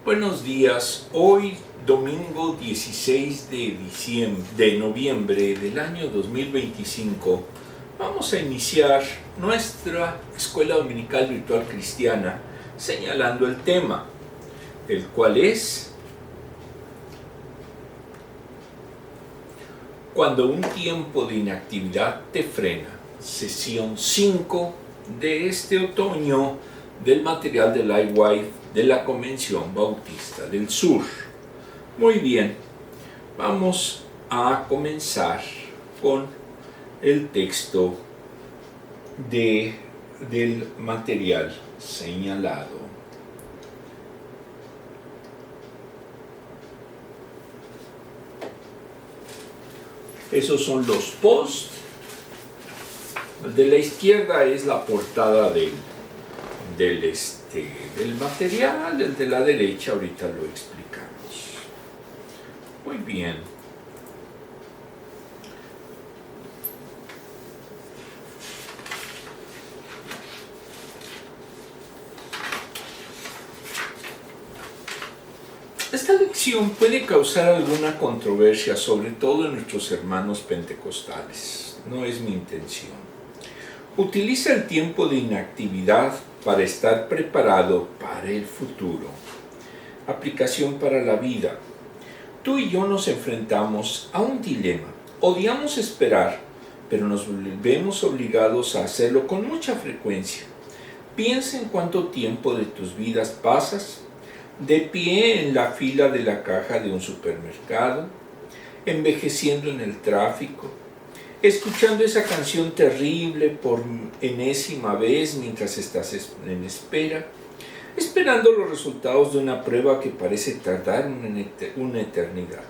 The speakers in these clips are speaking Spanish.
Buenos días, hoy domingo 16 de noviembre del año 2025 vamos a iniciar nuestra Escuela Dominical Virtual Cristiana señalando el tema, el cual es Cuando un tiempo de inactividad te frena, sesión 5 de este otoño del material de Lightweight de la Convención Bautista del Sur. Muy bien, vamos a comenzar con el texto del material señalado. Esos son los posts. El de la izquierda es la portada del material, el de la derecha ahorita lo explicamos. Muy bien. Esta lección puede causar alguna controversia, sobre todo en nuestros hermanos pentecostales. No es mi intención. Utiliza el tiempo de inactividad para estar preparado para el futuro. Aplicación para la vida. Tú y yo nos enfrentamos a un dilema. Odiamos esperar, pero nos vemos obligados a hacerlo con mucha frecuencia. Piensa en cuánto tiempo de tus vidas pasas de pie en la fila de la caja de un supermercado, envejeciendo en el tráfico, escuchando esa canción terrible por enésima vez mientras estás en espera, esperando los resultados de una prueba que parece tardar una eternidad.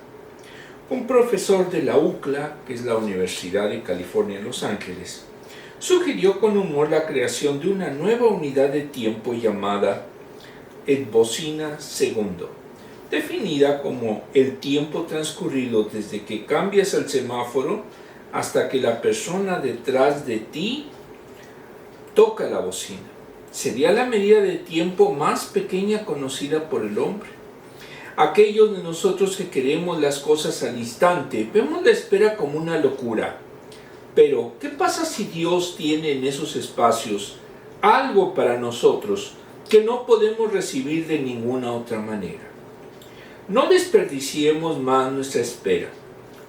Un profesor de la UCLA, que es la Universidad de California en Los Ángeles, sugirió con humor la creación de una nueva unidad de tiempo llamada Bocina segundo, definida como el tiempo transcurrido desde que cambias el semáforo hasta que la persona detrás de ti toca la bocina. Sería la medida de tiempo más pequeña conocida por el hombre. Aquellos de nosotros que queremos las cosas al instante, vemos la espera como una locura. Pero, ¿qué pasa si Dios tiene en esos espacios algo para nosotros que no podemos recibir de ninguna otra manera? No desperdiciemos más nuestra espera.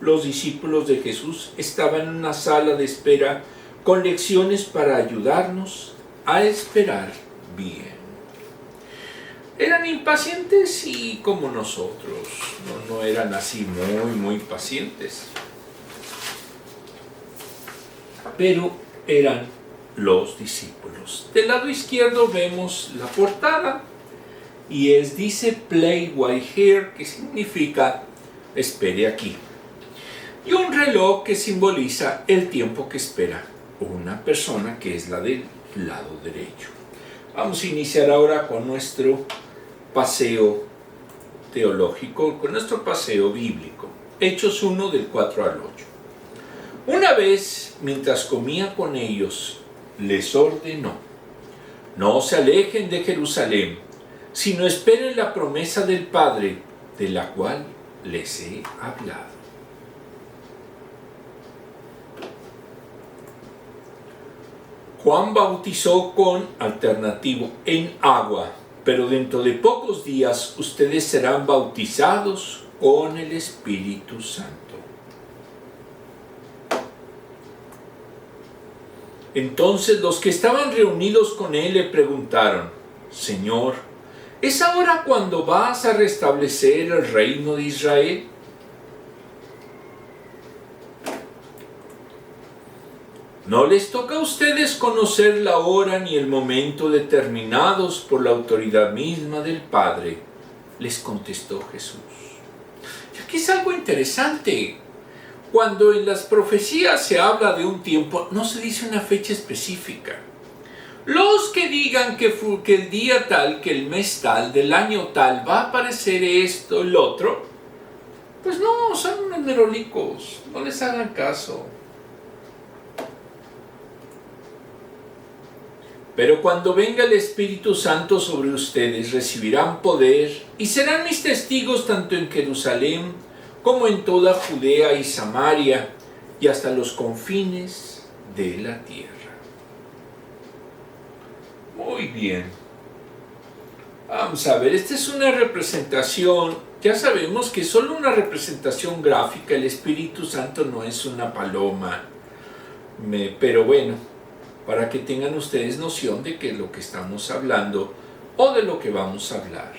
Los discípulos de Jesús estaban en una sala de espera con lecciones para ayudarnos a esperar bien. Eran impacientes y como nosotros, no eran así muy pacientes, pero eran los discípulos. Del lado izquierdo vemos la portada y dice Play While Here, que significa espere aquí, y un reloj que simboliza el tiempo que espera una persona, que es la del lado derecho. Vamos a iniciar ahora con nuestro paseo teológico, con nuestro paseo bíblico. Hechos 1 del 4 al 8. Una vez, mientras comía con ellos, les ordenó: no se alejen de Jerusalén, sino esperen la promesa del Padre, de la cual les he hablado. Juan bautizó con alternativo en agua, pero dentro de pocos días ustedes serán bautizados con el Espíritu Santo. Entonces los que estaban reunidos con él le preguntaron: Señor, ¿es ahora cuando vas a restablecer el reino de Israel? No les toca a ustedes conocer la hora ni el momento determinados por la autoridad misma del Padre, les contestó Jesús. Y aquí es algo interesante. Cuando en las profecías se habla de un tiempo, no se dice una fecha específica. Los que digan que el día tal, que el mes tal, del año tal, va a aparecer esto, el otro, pues no, son unos merolicos, no les hagan caso. Pero cuando venga el Espíritu Santo sobre ustedes, recibirán poder y serán mis testigos tanto en Jerusalén como en toda Judea y Samaria y hasta los confines de la tierra. Muy bien. Vamos a ver, esta es una representación. Ya sabemos que es solo una representación gráfica. El Espíritu Santo no es una paloma. Pero bueno, para que tengan ustedes noción de que lo que estamos hablando o de lo que vamos a hablar.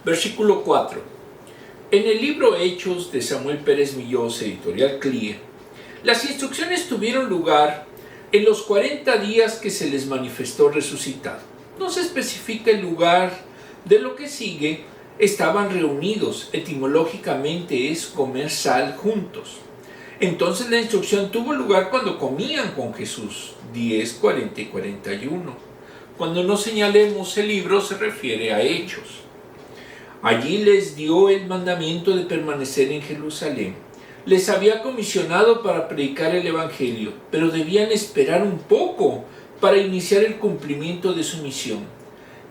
Versículo 4. En el libro Hechos de Samuel Pérez Millós, editorial CLIE, las instrucciones tuvieron lugar en los 40 días que se les manifestó resucitado. No se especifica el lugar de lo que sigue. Estaban reunidos, etimológicamente es comer sal juntos. Entonces la instrucción tuvo lugar cuando comían con Jesús, 10, 40 y 41. Cuando no señalemos el libro se refiere a Hechos. Allí les dio el mandamiento de permanecer en Jerusalén. Les había comisionado para predicar el Evangelio, pero debían esperar un poco para iniciar el cumplimiento de su misión.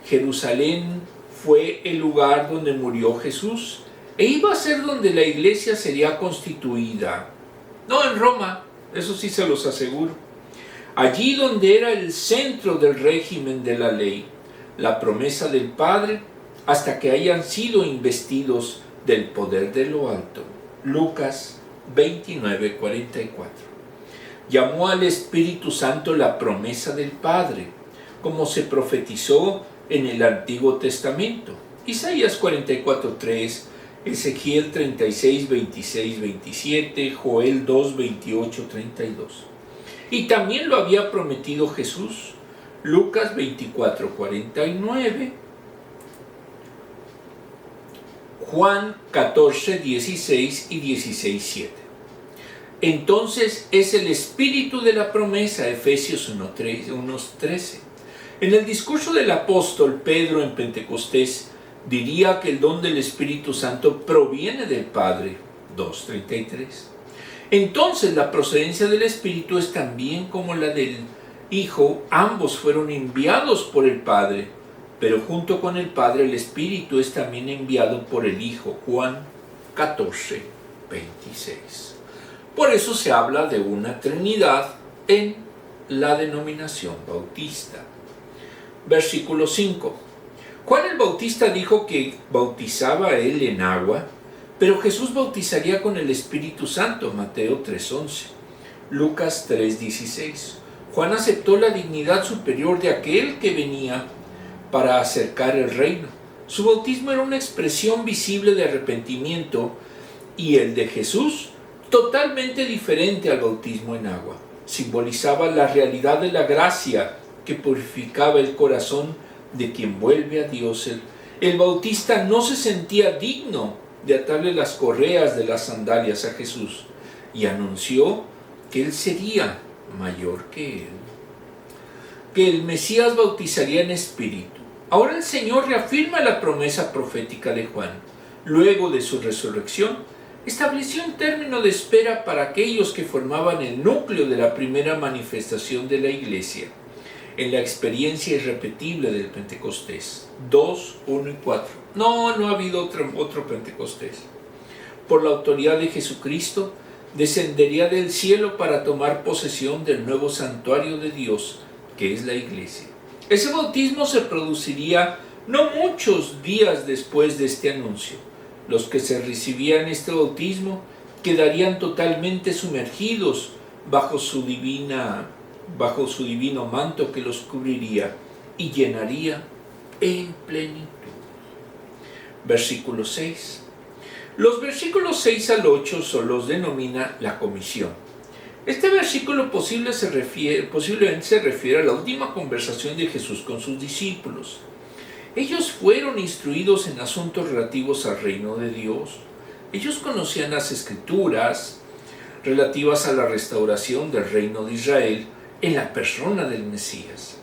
Jerusalén fue el lugar donde murió Jesús e iba a ser donde la iglesia sería constituida. No en Roma, eso sí se los aseguro. Allí donde era el centro del régimen de la ley, la promesa del Padre, hasta que hayan sido investidos del poder de lo alto. Lucas 29:44. Llamó al Espíritu Santo la promesa del Padre, como se profetizó en el Antiguo Testamento. Isaías 44:3, Ezequiel 36:26-27, Joel 2:28-32. Y también lo había prometido Jesús, Lucas 24:49, Juan 14:16 y 16:7. Entonces es el espíritu de la promesa, Efesios 1:13. En el discurso del apóstol Pedro en Pentecostés, diría que el don del Espíritu Santo proviene del Padre, 2:33. Entonces la procedencia del Espíritu es también como la del Hijo. Ambos fueron enviados por el Padre, pero junto con el Padre el Espíritu es también enviado por el Hijo. Juan 14:26. Por eso se habla de una Trinidad en la denominación bautista. Versículo 5. Juan el Bautista dijo que bautizaba a él en agua, pero Jesús bautizaría con el Espíritu Santo, Mateo 3:11, Lucas 3:16. Juan aceptó la dignidad superior de aquel que venía para acercar el reino. Su bautismo era una expresión visible de arrepentimiento y el de Jesús totalmente diferente al bautismo en agua. Simbolizaba la realidad de la gracia que purificaba el corazón de quien vuelve a Dios. El bautista no se sentía digno de atarle las correas de las sandalias a Jesús y anunció que él sería mayor que él, que el Mesías bautizaría en espíritu. Ahora el Señor reafirma la promesa profética de Juan. Luego de su resurrección, estableció un término de espera para aquellos que formaban el núcleo de la primera manifestación de la iglesia, en la experiencia irrepetible del Pentecostés. 2, 1 y 4. No ha habido otro Pentecostés. Por la autoridad de Jesucristo, descendería del cielo para tomar posesión del nuevo santuario de Dios, que es la iglesia. Ese bautismo se produciría no muchos días después de este anuncio. Los que se recibían este bautismo quedarían totalmente sumergidos bajo su divino manto que los cubriría y llenaría en plenitud. Versículo 6. Los versículos 6 al 8 los denomina la comisión. Este versículo posiblemente se refiere a la última conversación de Jesús con sus discípulos. Ellos fueron instruidos en asuntos relativos al reino de Dios. Ellos conocían las escrituras relativas a la restauración del reino de Israel en la persona del Mesías.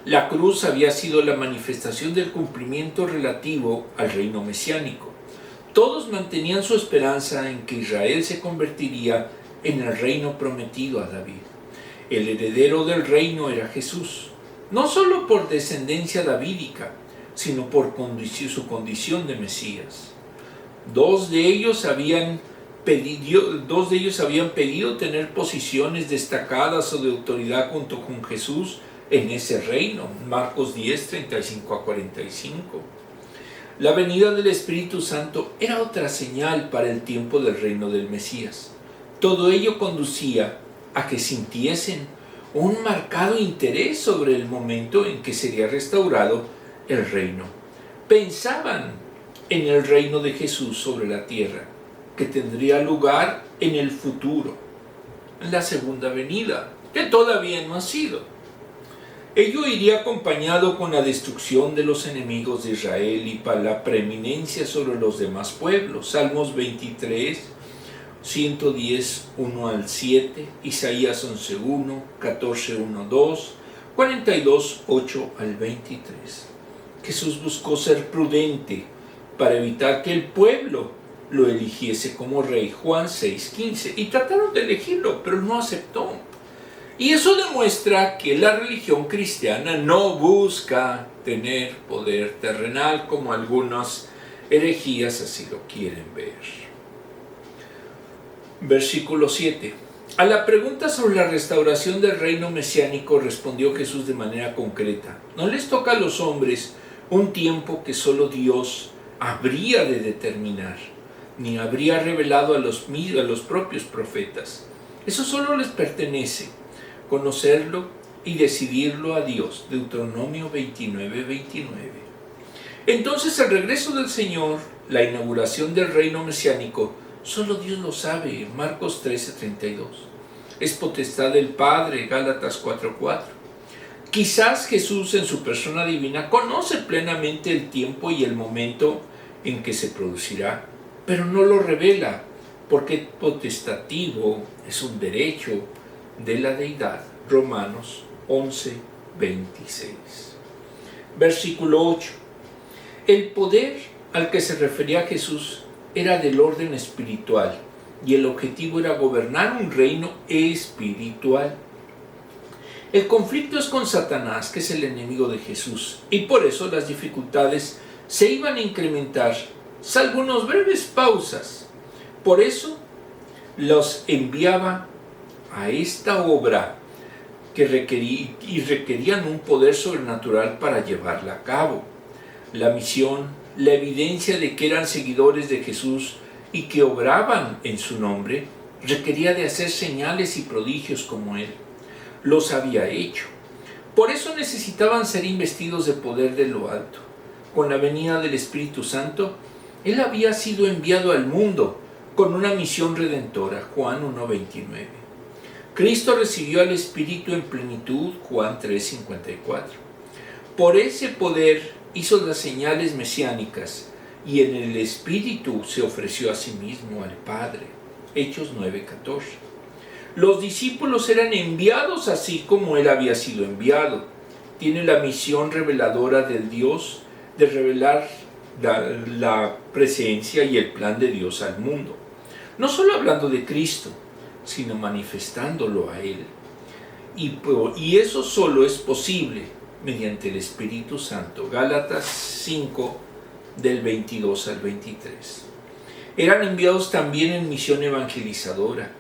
La cruz había sido la manifestación del cumplimiento relativo al reino mesiánico. Todos mantenían su esperanza en que Israel se convertiría en el reino prometido a David. El heredero del reino era Jesús, no solo por descendencia davídica, sino por su condición de Mesías. Dos de ellos habían pedido tener posiciones destacadas o de autoridad junto con Jesús en ese reino. Marcos 10, 35 a 45. La venida del Espíritu Santo era otra señal para el tiempo del reino del Mesías. Todo ello conducía a que sintiesen un marcado interés sobre el momento en que sería restaurado el reino. Pensaban en el reino de Jesús sobre la tierra, que tendría lugar en el futuro, en la segunda venida, que todavía no ha sido. Ello iría acompañado con la destrucción de los enemigos de Israel y para la preeminencia sobre los demás pueblos. Salmos 23, 110, 1 al 7, Isaías 11, 1, 14, 1, 2, 42, 8 al 23. Jesús buscó ser prudente para evitar que el pueblo lo eligiese como rey. Juan 6, 15. Y trataron de elegirlo, pero no aceptó. Y eso demuestra que la religión cristiana no busca tener poder terrenal como algunas herejías así lo quieren ver. Versículo 7. A la pregunta sobre la restauración del reino mesiánico respondió Jesús de manera concreta. No les toca a los hombres un tiempo que solo Dios habría de determinar, ni habría revelado a los propios profetas. Eso solo les pertenece, conocerlo y decidirlo a Dios. Deuteronomio 29, 29. Entonces el regreso del Señor, la inauguración del reino mesiánico, solo Dios lo sabe. Marcos 13, 32. Es potestad del Padre. Gálatas 4, 4. Quizás Jesús en su persona divina conoce plenamente el tiempo y el momento en que se producirá, pero no lo revela, porque potestativo es un derecho de la deidad. Romanos 11, 26. Versículo 8. El poder al que se refería Jesús era del orden espiritual y el objetivo era gobernar un reino espiritual. El conflicto es con Satanás, que es el enemigo de Jesús, y por eso las dificultades se iban a incrementar, salvo unas breves pausas. Por eso los enviaba a esta obra que requerían un poder sobrenatural para llevarla a cabo. La misión, la evidencia de que eran seguidores de Jesús y que obraban en su nombre, requería de hacer señales y prodigios como Él los había hecho. Por eso necesitaban ser investidos de poder de lo alto. Con la venida del Espíritu Santo, Él había sido enviado al mundo con una misión redentora. Juan 1:29. Cristo recibió al Espíritu en plenitud. Juan 3:54. Por ese poder hizo las señales mesiánicas y en el Espíritu se ofreció a sí mismo al Padre. Hechos 9:14. Los discípulos eran enviados así como Él había sido enviado. Tiene la misión reveladora del Dios de revelar la presencia y el plan de Dios al mundo. No solo hablando de Cristo, sino manifestándolo a Él. Y eso solo es posible mediante el Espíritu Santo. Gálatas 5, del 22 al 23. Eran enviados también en misión evangelizadora.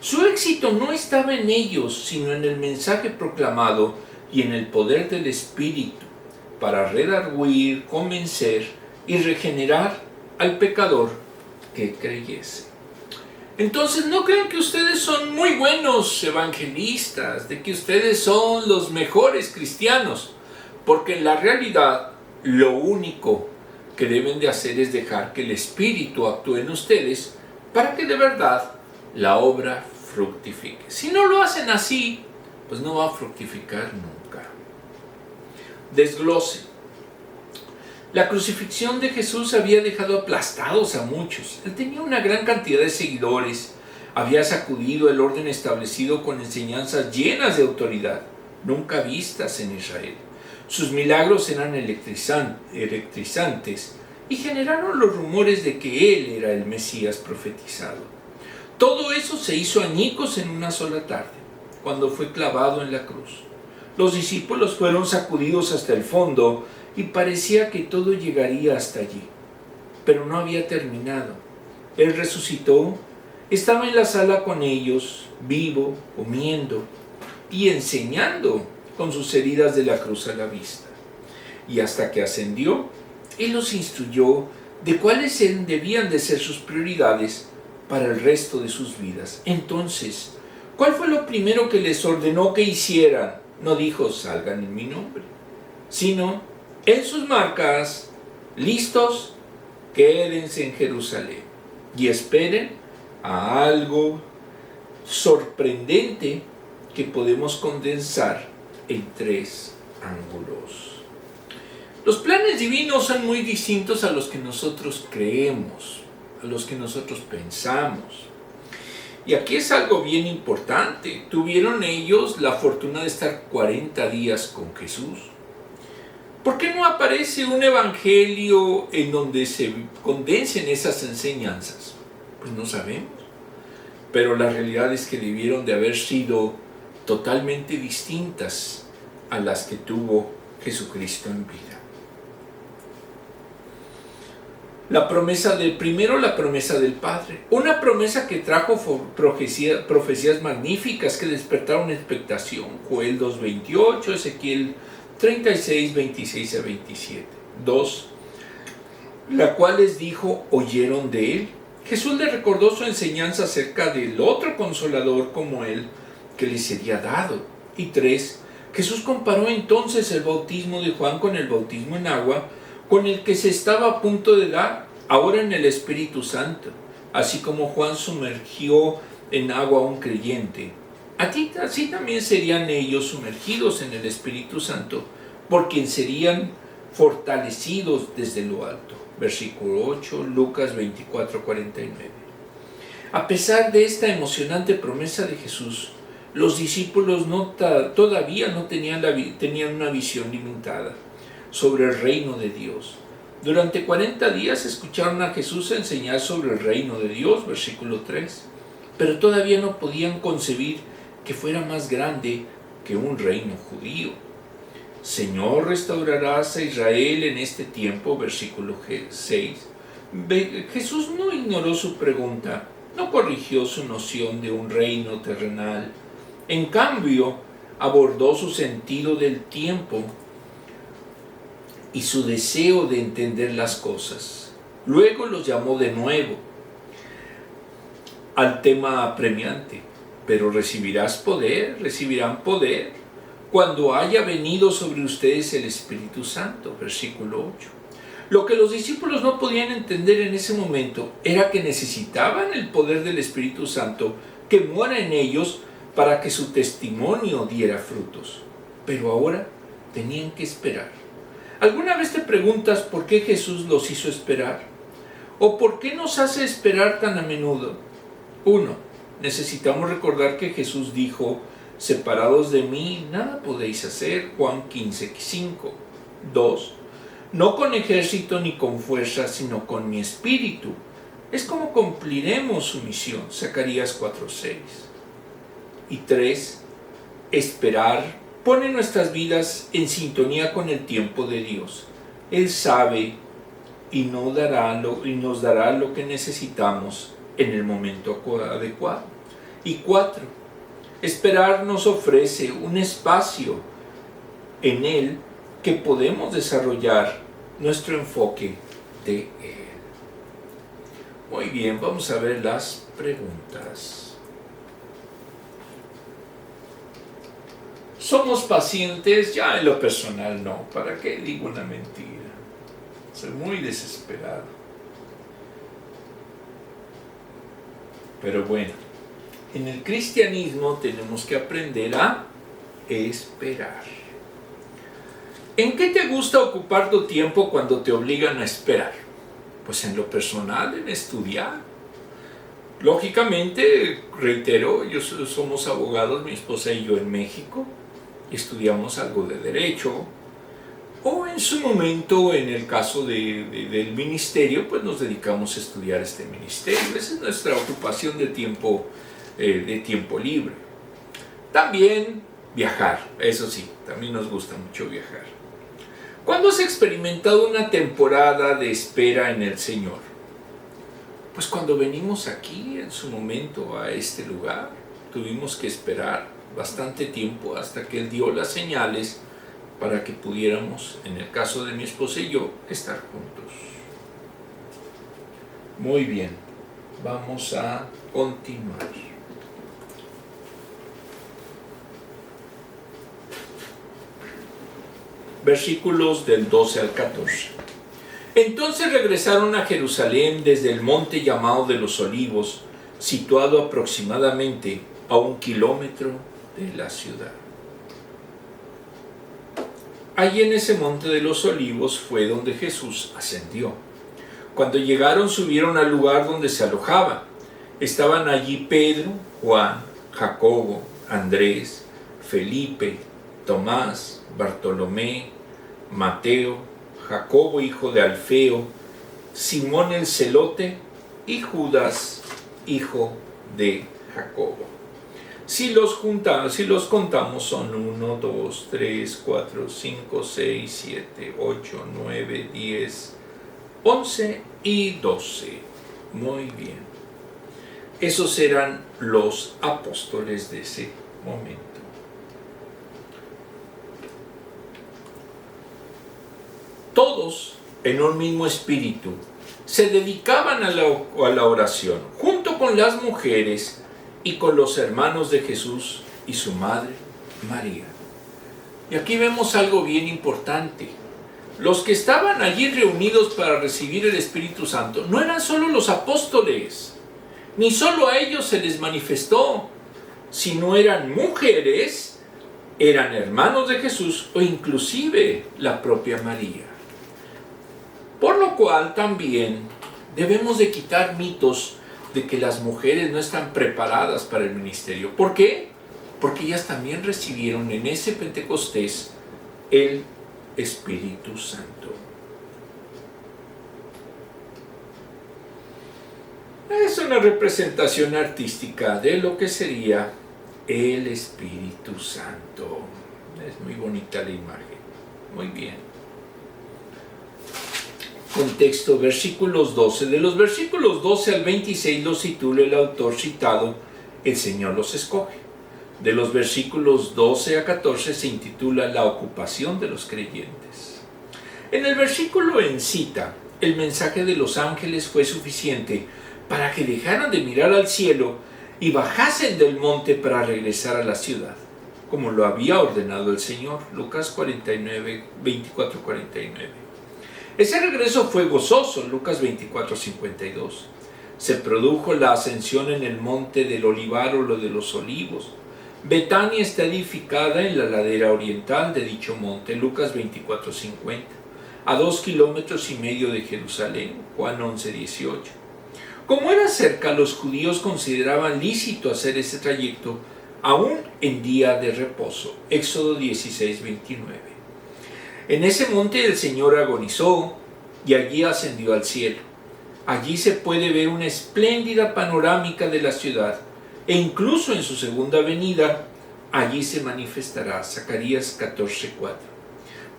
Su éxito no estaba en ellos, sino en el mensaje proclamado y en el poder del Espíritu para redarguir, convencer y regenerar al pecador que creyese. Entonces no crean que ustedes son muy buenos evangelistas, de que ustedes son los mejores cristianos, porque en la realidad lo único que deben de hacer es dejar que el Espíritu actúe en ustedes para que de verdad la obra fructifique. Si no lo hacen así, pues no va a fructificar nunca. Desglose. La crucifixión de Jesús había dejado aplastados a muchos. Él tenía una gran cantidad de seguidores, había sacudido el orden establecido con enseñanzas llenas de autoridad, nunca vistas en Israel. Sus milagros eran electrizantes y generaron los rumores de que Él era el Mesías profetizado. Todo eso se hizo añicos en una sola tarde. cuando fue clavado en la cruz. Los discípulos fueron sacudidos hasta el fondo y parecía que todo llegaría hasta allí. Pero no había terminado. Él resucitó, estaba en la sala con ellos, vivo, comiendo y enseñando con sus heridas de la cruz a la vista. Y hasta que ascendió, Él los instruyó de cuáles debían de ser sus prioridades para el resto de sus vidas. Entonces, ¿cuál fue lo primero que les ordenó que hicieran? No dijo, salgan en mi nombre, sino, en sus marcas, listos, quédense en Jerusalén y esperen a algo sorprendente que podemos condensar en 3 ángulos. Los planes divinos son muy distintos a los que nosotros creemos, a los que nosotros pensamos. Y aquí es algo bien importante. Tuvieron ellos la fortuna de estar 40 días con Jesús. ¿Por qué no aparece un evangelio en donde se condensen esas enseñanzas? Pues no sabemos. Pero la realidad es que debieron de haber sido totalmente distintas a las que tuvo Jesucristo en vida. La promesa del Padre, una promesa que trajo profecías magníficas que despertaron expectación. Joel 2:28, Ezequiel 36, 26 a 27. 2. La cual les dijo, oyeron de él. Jesús les recordó su enseñanza acerca del otro consolador como él que les sería dado. Y 3. Jesús comparó entonces el bautismo de Juan con el bautismo en agua, con el que se estaba a punto de dar ahora en el Espíritu Santo, así como Juan sumergió en agua a un creyente. Así también serían ellos sumergidos en el Espíritu Santo, por quien serían fortalecidos desde lo alto. Versículo 8, Lucas 24:49. A pesar de esta emocionante promesa de Jesús, los discípulos todavía no tenían una visión limitada sobre el reino de Dios. Durante 40 días escucharon a Jesús enseñar sobre el reino de Dios, versículo 3, pero todavía no podían concebir que fuera más grande que un reino judío. Señor, restaurarás a Israel en este tiempo, versículo 6. Jesús no ignoró su pregunta, no corrigió su noción de un reino terrenal. En cambio, abordó su sentido del tiempo y su deseo de entender las cosas. Luego los llamó de nuevo al tema apremiante. Pero recibirán poder cuando haya venido sobre ustedes el Espíritu Santo. Versículo 8. Lo que los discípulos no podían entender en ese momento era que necesitaban el poder del Espíritu Santo que mora en ellos para que su testimonio diera frutos. Pero ahora tenían que esperar. ¿Alguna vez te preguntas por qué Jesús los hizo esperar? ¿O por qué nos hace esperar tan a menudo? 1. Necesitamos recordar que Jesús dijo, separados de mí, nada podéis hacer. Juan 15:5. 2. No con ejército ni con fuerza, sino con mi espíritu. Es como cumpliremos su misión. Zacarías 4:6. Y 3. Esperar pone nuestras vidas en sintonía con el tiempo de Dios. Él sabe y nos dará lo que necesitamos en el momento adecuado. Y 4. Esperar nos ofrece un espacio en Él que podemos desarrollar nuestro enfoque de Él. Muy bien, vamos a ver las preguntas. ¿Somos pacientes? Ya en lo personal no. ¿Para qué digo una mentira? Soy muy desesperado. Pero bueno, en el cristianismo tenemos que aprender a esperar. ¿En qué te gusta ocupar tu tiempo cuando te obligan a esperar? Pues en lo personal, en estudiar. Lógicamente, reitero, somos abogados, mi esposa y yo en México. Estudiamos algo de derecho, o en su momento, en el caso del ministerio, pues nos dedicamos a estudiar este ministerio. Esa es nuestra ocupación de tiempo libre. También viajar, eso sí, también nos gusta mucho viajar. ¿Cuándo has experimentado una temporada de espera en el Señor? Pues cuando venimos aquí en su momento a este lugar, tuvimos que esperar bastante tiempo hasta que Él dio las señales para que pudiéramos, en el caso de mi esposa y yo, estar juntos. Muy bien, vamos a continuar. Versículos del 12 al 14. Entonces regresaron a Jerusalén desde el monte llamado de los Olivos, situado aproximadamente a 1 kilómetro de la ciudad. Allí en ese monte de los Olivos fue donde Jesús ascendió. Cuando llegaron, subieron al lugar donde se alojaba. Estaban allí Pedro, Juan, Jacobo, Andrés, Felipe, Tomás, Bartolomé, Mateo, Jacobo hijo de Alfeo, Simón el celote y Judas hijo de Jacobo. Si los contamos son 1, 2, 3, 4, 5, 6, 7, 8, 9, 10, 11 y 12. Muy bien. Esos eran los apóstoles de ese momento. Todos, en un mismo espíritu, se dedicaban a la oración, junto con las mujeres y con los hermanos de Jesús y su madre, María. Y aquí vemos algo bien importante. Los que estaban allí reunidos para recibir el Espíritu Santo no eran solo los apóstoles, ni solo a ellos se les manifestó, sino eran mujeres, eran hermanos de Jesús o inclusive la propia María. Por lo cual también debemos de quitar mitos de que las mujeres no están preparadas para el ministerio. ¿Por qué? Porque ellas también recibieron en ese Pentecostés el Espíritu Santo. Es una representación artística de lo que sería el Espíritu Santo. Es muy bonita la imagen. Muy bien. Contexto, versículos 12. De los versículos 12 al 26 los titula el autor citado, el Señor los escoge. De los versículos 12 a 14 se intitula la ocupación de los creyentes. En el versículo en cita, el mensaje de los ángeles fue suficiente para que dejaran de mirar al cielo y bajasen del monte para regresar a la ciudad, como lo había ordenado el Señor. Lucas 49, 24-49. Ese regreso fue gozoso, Lucas 24:52. Se produjo la ascensión en el monte del Olivar o lo de los Olivos. Betania está edificada en la ladera oriental de dicho monte, Lucas 24:50, a 2,5 kilómetros de Jerusalén, Juan 11:18. Como era cerca, los judíos consideraban lícito hacer ese trayecto aún en día de reposo, Éxodo 16:29. En ese monte el Señor agonizó y allí ascendió al cielo. Allí se puede ver una espléndida panorámica de la ciudad e incluso en su segunda venida, allí se manifestará. Zacarías 14:4.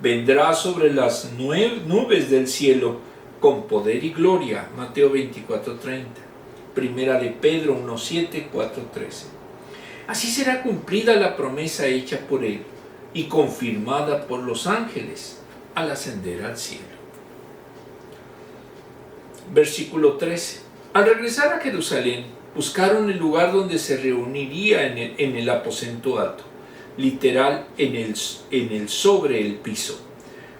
Vendrá sobre las nubes del cielo con poder y gloria. Mateo 24:30. Primera de Pedro 1:7, 4:13. Así será cumplida la promesa hecha por él y confirmada por los ángeles al ascender al cielo. Versículo 13. Al regresar a Jerusalén, buscaron el lugar donde se reuniría en el aposento alto, literal en el sobre el piso,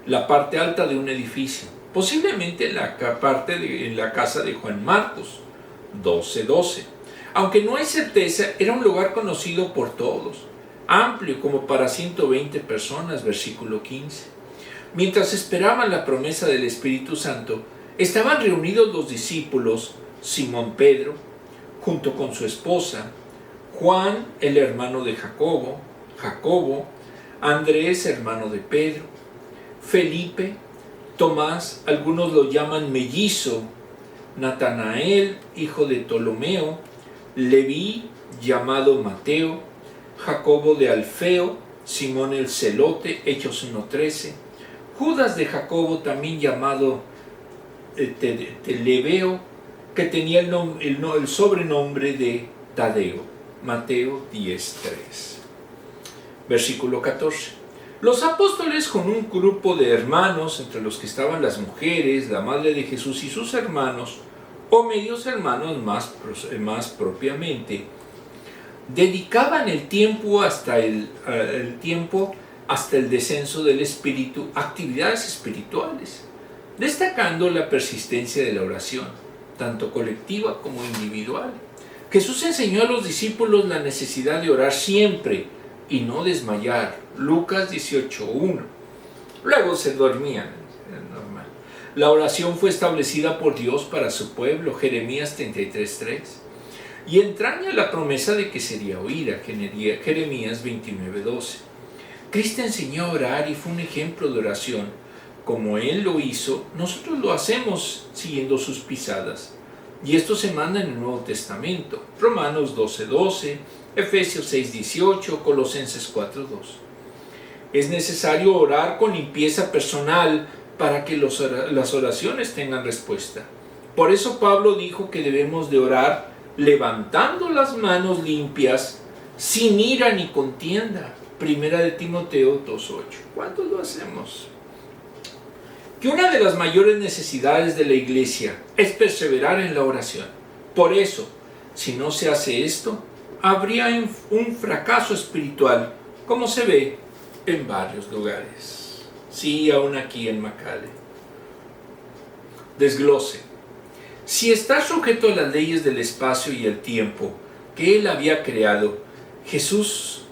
la parte alta de un edificio, posiblemente en la casa de Juan Marcos, 12:12. Aunque no hay certeza, era un lugar conocido por todos, amplio como para 120 personas, versículo 15. Mientras esperaban la promesa del Espíritu Santo, estaban reunidos los discípulos, Simón Pedro, junto con su esposa, Juan, el hermano de Jacobo, Andrés, hermano de Pedro, Felipe, Tomás, algunos lo llaman mellizo, Natanael, hijo de Ptolomeo, Leví, llamado Mateo, Jacobo de Alfeo, Simón el Celote, Hechos 1:13, Judas de Jacobo, también llamado Telebeo, que tenía el sobrenombre de Tadeo, Mateo 10:3. Versículo 14. Los apóstoles, con un grupo de hermanos, entre los que estaban las mujeres, la madre de Jesús y sus hermanos, o medios hermanos más propiamente, dedicaban el tiempo hasta el descenso del Espíritu a actividades espirituales, destacando la persistencia de la oración, tanto colectiva como individual. Jesús enseñó a los discípulos la necesidad de orar siempre y no desmayar. Lucas 18:1. Luego se dormían, es normal. La oración fue establecida por Dios para su pueblo, Jeremías 33:3. Y entraña la promesa de que sería oída, Jeremías 29:12. Cristo enseñó a orar y fue un ejemplo de oración. Como Él lo hizo, nosotros lo hacemos siguiendo sus pisadas. Y esto se manda en el Nuevo Testamento, Romanos 12:12, Efesios 6:18, Colosenses 4:2. Es necesario orar con limpieza personal para que las oraciones tengan respuesta. Por eso Pablo dijo que debemos de orar levantando las manos limpias, sin ira ni contienda. Primera de Timoteo 2:8. ¿Cuántos lo hacemos? Que una de las mayores necesidades de la iglesia es perseverar en la oración. Por eso, si no se hace esto, habría un fracaso espiritual, como se ve en varios lugares. Sí, aún aquí en McAllen. Desglose. Si está sujeto a las leyes del espacio y el tiempo que Él había creado, Jesús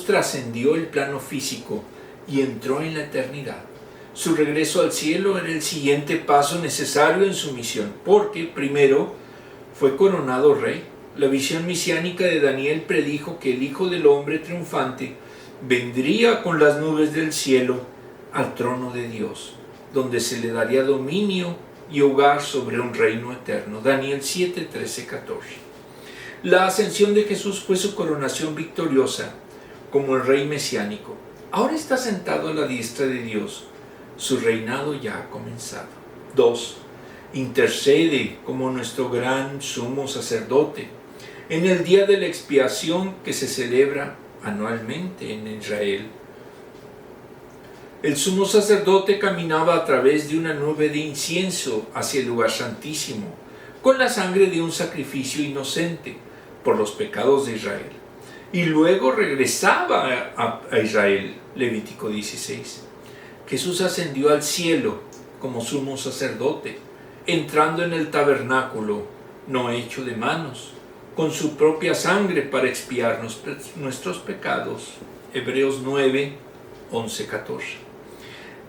trascendió el plano físico y entró en la eternidad. Su regreso al cielo era el siguiente paso necesario en su misión, porque primero fue coronado rey. La visión mesiánica de Daniel predijo que el Hijo del Hombre triunfante vendría con las nubes del cielo al trono de Dios, donde se le daría dominio y hogar sobre un reino eterno. Daniel 7, 13, 14. La ascensión de Jesús fue su coronación victoriosa como el rey mesiánico. Ahora está sentado a la diestra de Dios. Su reinado ya ha comenzado. 2. Intercede como nuestro gran sumo sacerdote en el día de la expiación que se celebra anualmente en Israel. El sumo sacerdote caminaba a través de una nube de incienso hacia el lugar santísimo, con la sangre de un sacrificio inocente por los pecados de Israel. Y luego regresaba a Israel, Levítico 16. Jesús ascendió al cielo como sumo sacerdote, entrando en el tabernáculo no hecho de manos, con su propia sangre para expiar nuestros pecados. Hebreos 9, 11, 14.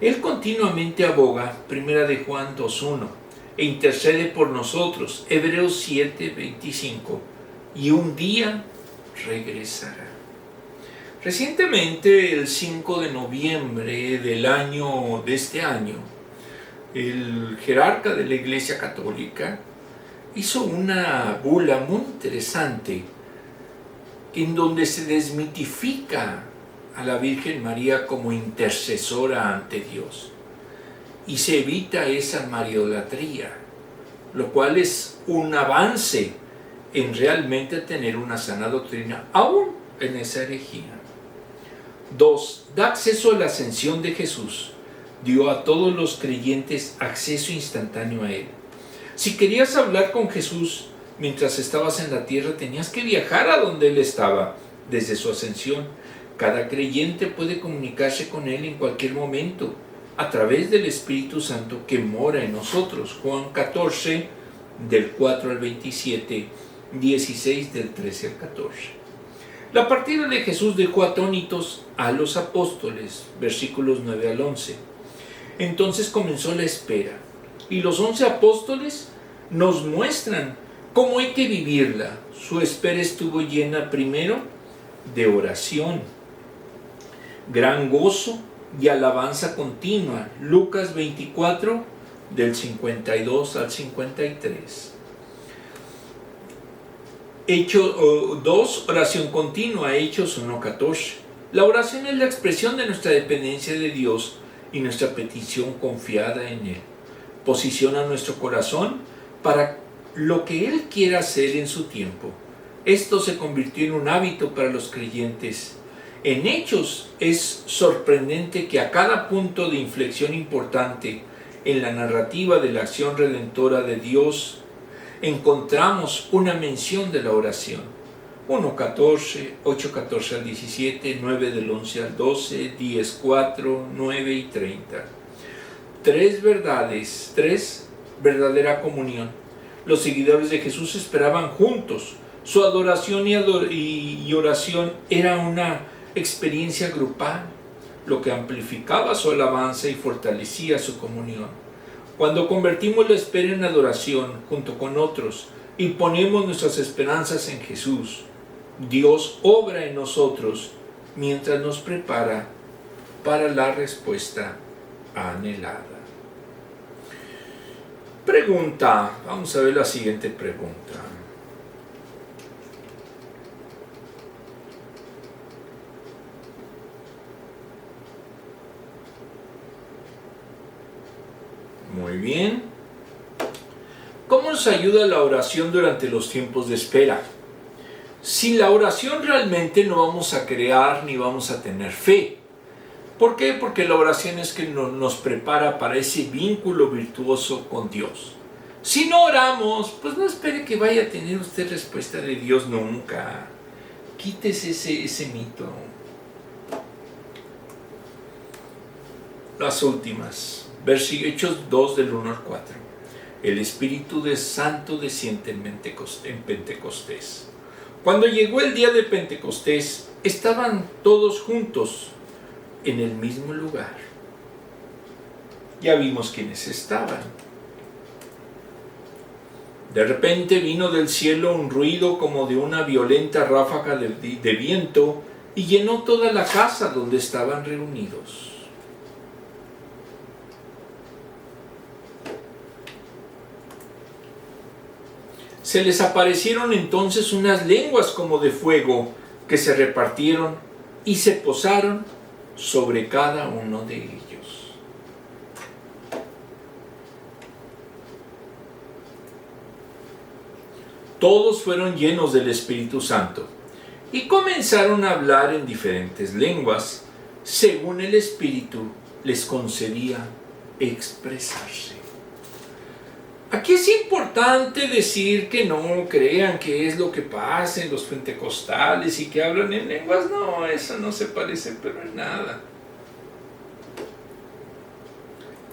Él continuamente aboga, 1 de Juan 2:1, e intercede por nosotros, Hebreos 7, 25, y un día regresará. Recientemente, el 5 de noviembre de este año, el jerarca de la Iglesia Católica hizo una bula muy interesante en donde se desmitifica a la Virgen María como intercesora ante Dios y se evita esa mariolatría, lo cual es un avance en realmente tener una sana doctrina, aún en esa herejía. 2. Da acceso a la ascensión de Jesús. Dio a todos los creyentes acceso instantáneo a Él. Si querías hablar con Jesús mientras estabas en la tierra, tenías que viajar a donde Él estaba desde su ascensión. Cada creyente puede comunicarse con Él en cualquier momento a través del Espíritu Santo que mora en nosotros. Juan 14, del 4 al 27, 16, del 13 al 14. La partida de Jesús dejó atónitos a los apóstoles, versículos 9 al 11. Entonces comenzó la espera, y los 11 apóstoles nos muestran cómo hay que vivirla. Su espera estuvo llena primero de oración, gran gozo y alabanza continua. Lucas 24, del 52 al 53. 2. Oración continua, Hechos 1:14. La oración es la expresión de nuestra dependencia de Dios y nuestra petición confiada en Él. Posiciona nuestro corazón para lo que Él quiera hacer en su tiempo. Esto se convirtió en un hábito para los creyentes. En Hechos es sorprendente que a cada punto de inflexión importante en la narrativa de la acción redentora de Dios encontramos una mención de la oración. 1:14, 8:14 al 17, 9 del 11 al 12, 10:4, 9 y 30. Tres verdadera comunión. Los seguidores de Jesús esperaban juntos. Su adoración y oración era una experiencia grupal, lo que amplificaba su alabanza y fortalecía su comunión. Cuando convertimos la espera en adoración junto con otros y ponemos nuestras esperanzas en Jesús, Dios obra en nosotros mientras nos prepara para la respuesta anhelada. Pregunta. Vamos a ver la siguiente pregunta. Muy bien. ¿Cómo nos ayuda la oración durante los tiempos de espera? Sin la oración realmente no vamos a crear ni vamos a tener fe. ¿Por qué? Porque la oración es que nos prepara para ese vínculo virtuoso con Dios. Si no oramos, pues no espere que vaya a tener usted respuesta de Dios nunca. Quítese ese mito. Las últimas. Hechos 2 del 1 al 4. El Espíritu Santo desciende en Pentecostés. Cuando llegó el día de Pentecostés, estaban todos juntos en el mismo lugar. Ya vimos quiénes estaban. De repente vino del cielo un ruido como de una violenta ráfaga de viento y llenó toda la casa donde estaban reunidos. Se les aparecieron entonces unas lenguas como de fuego que se repartieron y se posaron sobre cada uno de ellos. Todos fueron llenos del Espíritu Santo y comenzaron a hablar en diferentes lenguas, según el Espíritu les concedía expresarse. Aquí es importante decir que no crean que es lo que pasa en los pentecostales y que hablan en lenguas. No, eso no se parece pero en nada.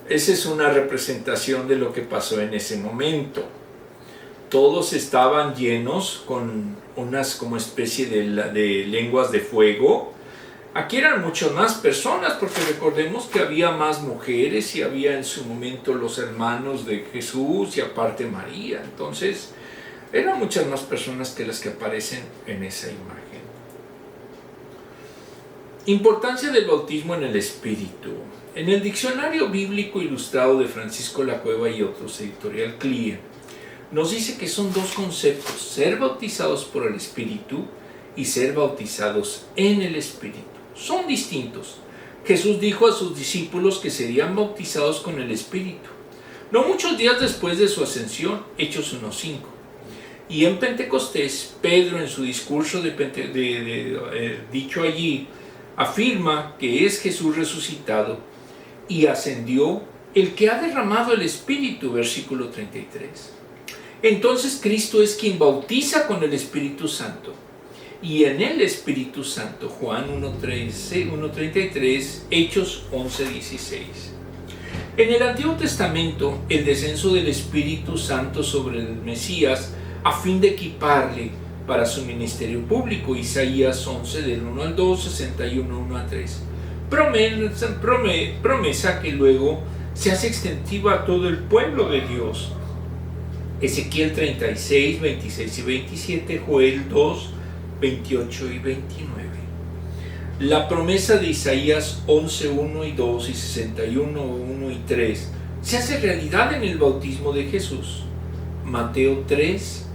Esa es una representación de lo que pasó en ese momento. Todos estaban llenos con unas como especie de lenguas de fuego. Aquí eran muchas más personas, porque recordemos que había más mujeres y había en su momento los hermanos de Jesús y aparte María. Entonces, eran muchas más personas que las que aparecen en esa imagen. Importancia del bautismo en el Espíritu. En el Diccionario Bíblico Ilustrado de Francisco Lacueva y otros, editorial CLIE, nos dice que son dos conceptos: ser bautizados por el Espíritu y ser bautizados en el Espíritu. Son distintos. Jesús dijo a sus discípulos que serían bautizados con el Espíritu, no muchos días después de su ascensión, Hechos 1:5. Y en Pentecostés, Pedro, en su discurso dicho allí, afirma que es Jesús resucitado y ascendió, el que ha derramado el Espíritu, versículo 33. Entonces Cristo es quien bautiza con el Espíritu Santo. Y en el Espíritu Santo, Juan 1:33, Hechos 11:16. En el Antiguo Testamento, el descenso del Espíritu Santo sobre el Mesías a fin de equiparle para su ministerio público, Isaías 11 del 1 al 2, 61, 1 a 3. Promesa que luego se hace extensiva a todo el pueblo de Dios. Ezequiel 36, 26 y 27, Joel 2, 28 y 29. La promesa de Isaías 11, 1 y 2 y 61, 1 y 3 se hace realidad en el bautismo de Jesús. Mateo 3,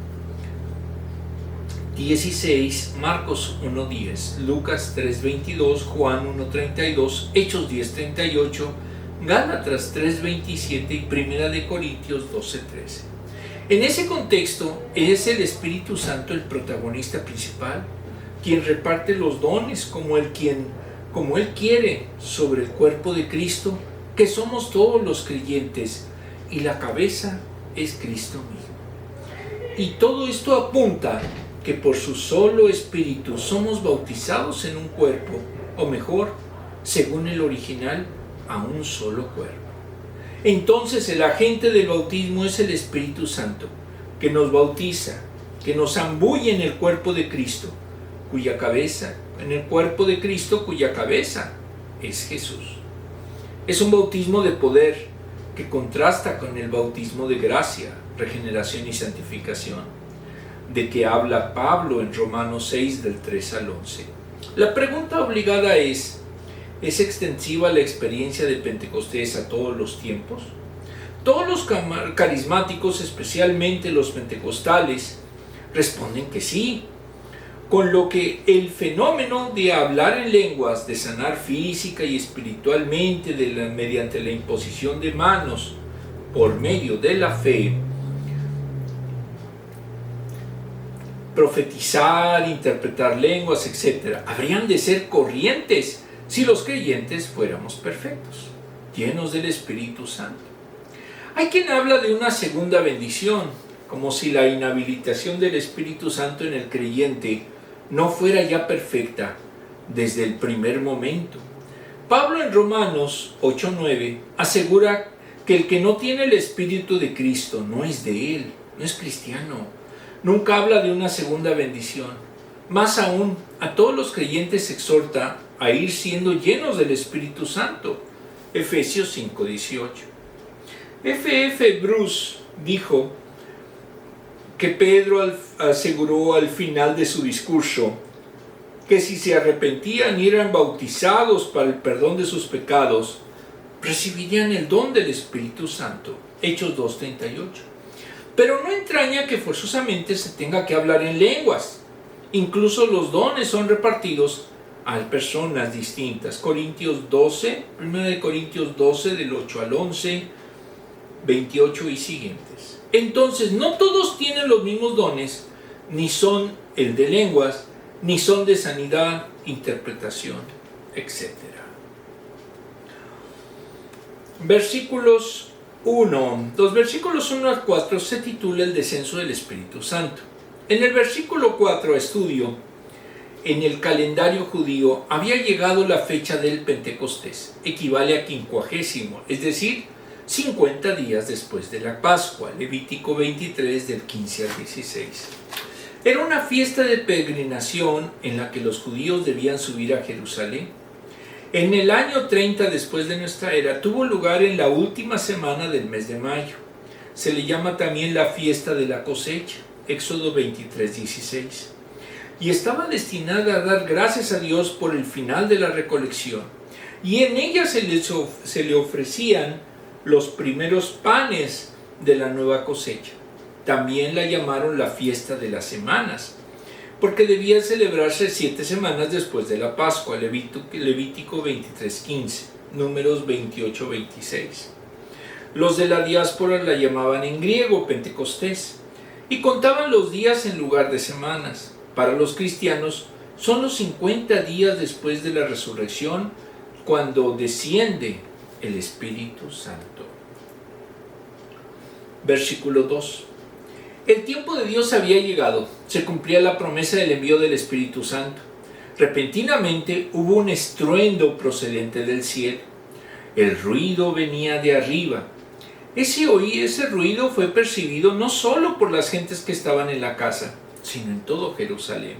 16, Marcos 1:10, Lucas 3:22, Juan 1:32, Hechos 10:38, Gálatas 3:27 y Primera de Corintios 12:13. En ese contexto es el Espíritu Santo el protagonista principal, quien reparte los dones como él quiere sobre el cuerpo de Cristo, que somos todos los creyentes, y la cabeza es Cristo mismo. Y todo esto apunta que por su solo Espíritu somos bautizados en un cuerpo, o mejor, según el original, a un solo cuerpo. Entonces el agente del bautismo es el Espíritu Santo, que nos bautiza, que nos zambulle en el cuerpo de Cristo, cuya cabeza es Jesús. Es un bautismo de poder que contrasta con el bautismo de gracia, regeneración y santificación, de que habla Pablo en Romanos 6 del 3 al 11. La pregunta obligada ¿es extensiva la experiencia de Pentecostés a todos los tiempos? Todos los carismáticos, especialmente los pentecostales, responden que sí, con lo que el fenómeno de hablar en lenguas, de sanar física y espiritualmente mediante la imposición de manos por medio de la fe, profetizar, interpretar lenguas, etc., habrían de ser corrientes si los creyentes fuéramos perfectos, llenos del Espíritu Santo. Hay quien habla de una segunda bendición, como si la inhabilitación del Espíritu Santo en el creyente no fuera ya perfecta desde el primer momento. Pablo en Romanos 8:9 asegura que el que no tiene el Espíritu de Cristo no es de él, no es cristiano. Nunca habla de una segunda bendición. Más aún, a todos los creyentes exhorta a ir siendo llenos del Espíritu Santo. Efesios 5:18. F.F. Bruce dijo que Pedro aseguró al final de su discurso que si se arrepentían y eran bautizados para el perdón de sus pecados, recibirían el don del Espíritu Santo. Hechos 2:38. Pero no entraña que forzosamente se tenga que hablar en lenguas. Incluso los dones son repartidos a personas distintas. Corintios 12, 1 Corintios 12 del 8 al 11, 28 y siguientes. Entonces, no todos tienen los mismos dones, ni son el de lenguas, ni son de sanidad, interpretación, etc. Versículos 1. Los versículos 1 al 4 se titula El descenso del Espíritu Santo. En el versículo 4, estudio, en el calendario judío había llegado la fecha del Pentecostés, equivale a 50, es decir, 50 días después de la Pascua, Levítico 23 del 15 al 16. Era una fiesta de peregrinación en la que los judíos debían subir a Jerusalén. En el año 30 después de nuestra era tuvo lugar en la última semana del mes de mayo. Se le llama también la fiesta de la cosecha, Éxodo 23:16. Y estaba destinada a dar gracias a Dios por el final de la recolección. Y en ella se le ofrecían los primeros panes de la nueva cosecha. También la llamaron la fiesta de las semanas, porque debía celebrarse 7 semanas después de la Pascua, Levítico 23:15, Números 28:26. Los de la diáspora la llamaban en griego Pentecostés, y contaban los días en lugar de semanas. Para los cristianos son los 50 días después de la resurrección, cuando desciende el Espíritu Santo. Versículo 2. El tiempo de Dios había llegado, se cumplía la promesa del envío del Espíritu Santo. Repentinamente hubo un estruendo procedente del cielo. El ruido venía de arriba. Ese ruido fue percibido no solo por las gentes que estaban en la casa, sino en todo Jerusalén.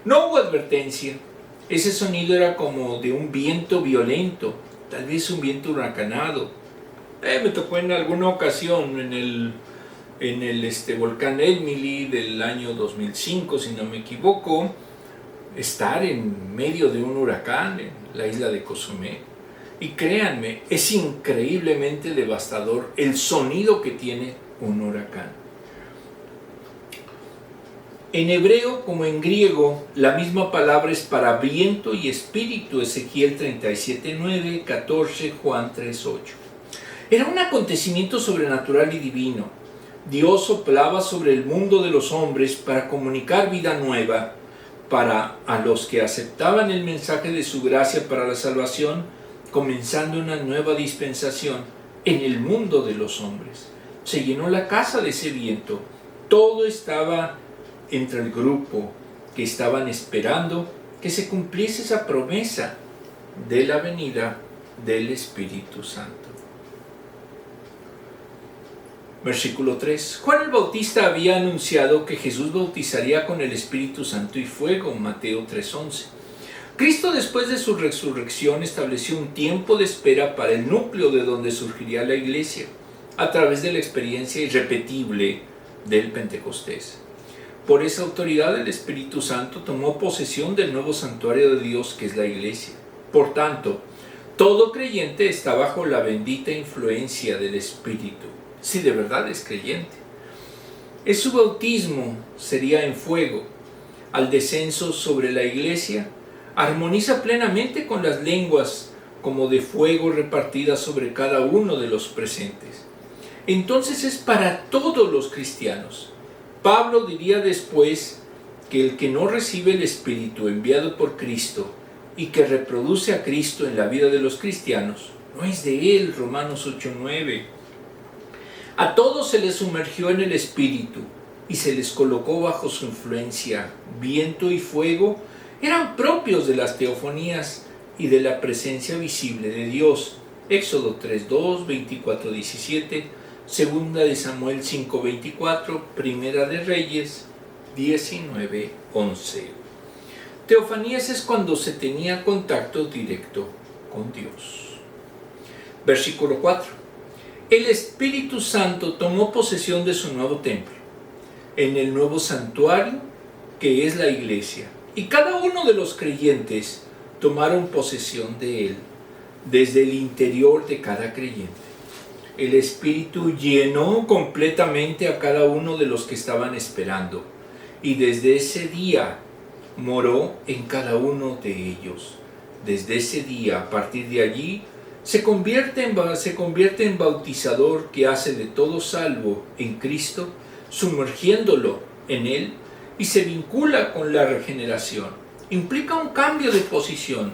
No hubo advertencia. Ese sonido era como de un viento violento, tal vez un viento huracanado. Me tocó en alguna ocasión en el volcán Elmili del año 2005, si no me equivoco, estar en medio de un huracán en la isla de Cozumel. Y créanme, es increíblemente devastador el sonido que tiene un huracán. En hebreo como en griego, la misma palabra es para viento y espíritu, Ezequiel 37:9, 14, Juan 3:8. Era un acontecimiento sobrenatural y divino. Dios soplaba sobre el mundo de los hombres para comunicar vida nueva para a los que aceptaban el mensaje de su gracia para la salvación, comenzando una nueva dispensación en el mundo de los hombres. Se llenó la casa de ese viento. Todo estaba entre el grupo que estaban esperando que se cumpliese esa promesa de la venida del Espíritu Santo. Versículo 3. Juan el Bautista había anunciado que Jesús bautizaría con el Espíritu Santo y fuego, Mateo 3:11. Cristo, después de su resurrección, estableció un tiempo de espera para el núcleo de donde surgiría la iglesia, a través de la experiencia irrepetible del Pentecostés. Por esa autoridad, el Espíritu Santo tomó posesión del nuevo santuario de Dios, que es la iglesia. Por tanto, todo creyente está bajo la bendita influencia del Espíritu, si de verdad es creyente. Su bautismo sería en fuego. Al descenso sobre la iglesia, armoniza plenamente con las lenguas como de fuego repartidas sobre cada uno de los presentes. Entonces es para todos los cristianos. Pablo diría después que el que no recibe el Espíritu enviado por Cristo y que reproduce a Cristo en la vida de los cristianos, no es de él, Romanos 8:9. A todos se les sumergió en el Espíritu y se les colocó bajo su influencia. Viento y fuego eran propios de las teofanías y de la presencia visible de Dios. Éxodo 3:2, 24:17, Segunda de Samuel 5:24, Primera de Reyes 19:11. Teofanías es cuando se tenía contacto directo con Dios. Versículo 4. El Espíritu Santo tomó posesión de su nuevo templo, en el nuevo santuario que es la iglesia, y cada uno de los creyentes tomaron posesión de él, desde el interior de cada creyente. El Espíritu llenó completamente a cada uno de los que estaban esperando, y desde ese día moró en cada uno de ellos. Desde ese día, a partir de allí, se convierte en bautizador que hace de todo salvo en Cristo, sumergiéndolo en Él, y se vincula con la regeneración. Implica un cambio de posición,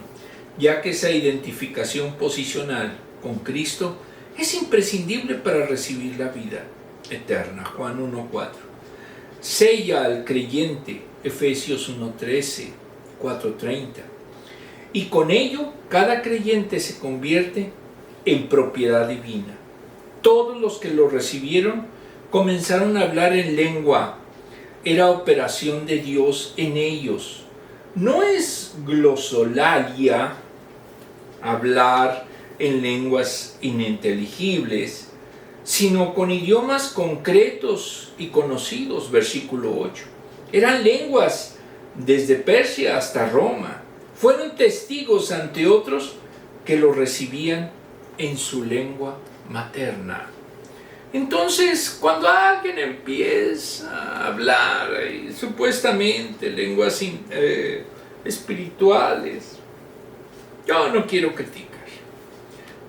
ya que esa identificación posicional con Cristo es imprescindible para recibir la vida eterna. Juan 1:4. Sella al creyente, Efesios 1:13, 4:30. Y con ello, cada creyente se convierte en propiedad divina. Todos los que lo recibieron comenzaron a hablar en lengua. Era operación de Dios en ellos. No es glosolalia, hablar en lenguas ininteligibles, sino con idiomas concretos y conocidos. Versículo 8. Eran lenguas desde Persia hasta Roma. Fueron testigos ante otros que lo recibían en su lengua materna. Entonces, cuando alguien empieza a hablar supuestamente lenguas espirituales, yo no quiero criticar,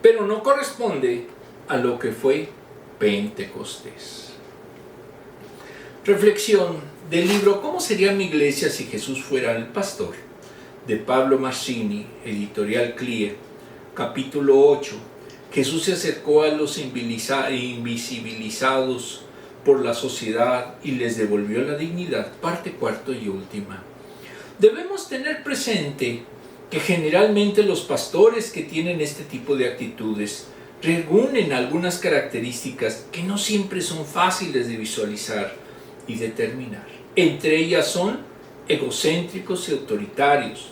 pero no corresponde a lo que fue Pentecostés. Reflexión del libro ¿Cómo sería mi iglesia si Jesús fuera el pastor?, de Pablo Mazzini, editorial CLIE, capítulo 8. Jesús se acercó a los invisibilizados por la sociedad y les devolvió la dignidad, parte cuarta y última. Debemos tener presente que generalmente los pastores que tienen este tipo de actitudes reúnen algunas características que no siempre son fáciles de visualizar y determinar. Entre ellas son egocéntricos y autoritarios.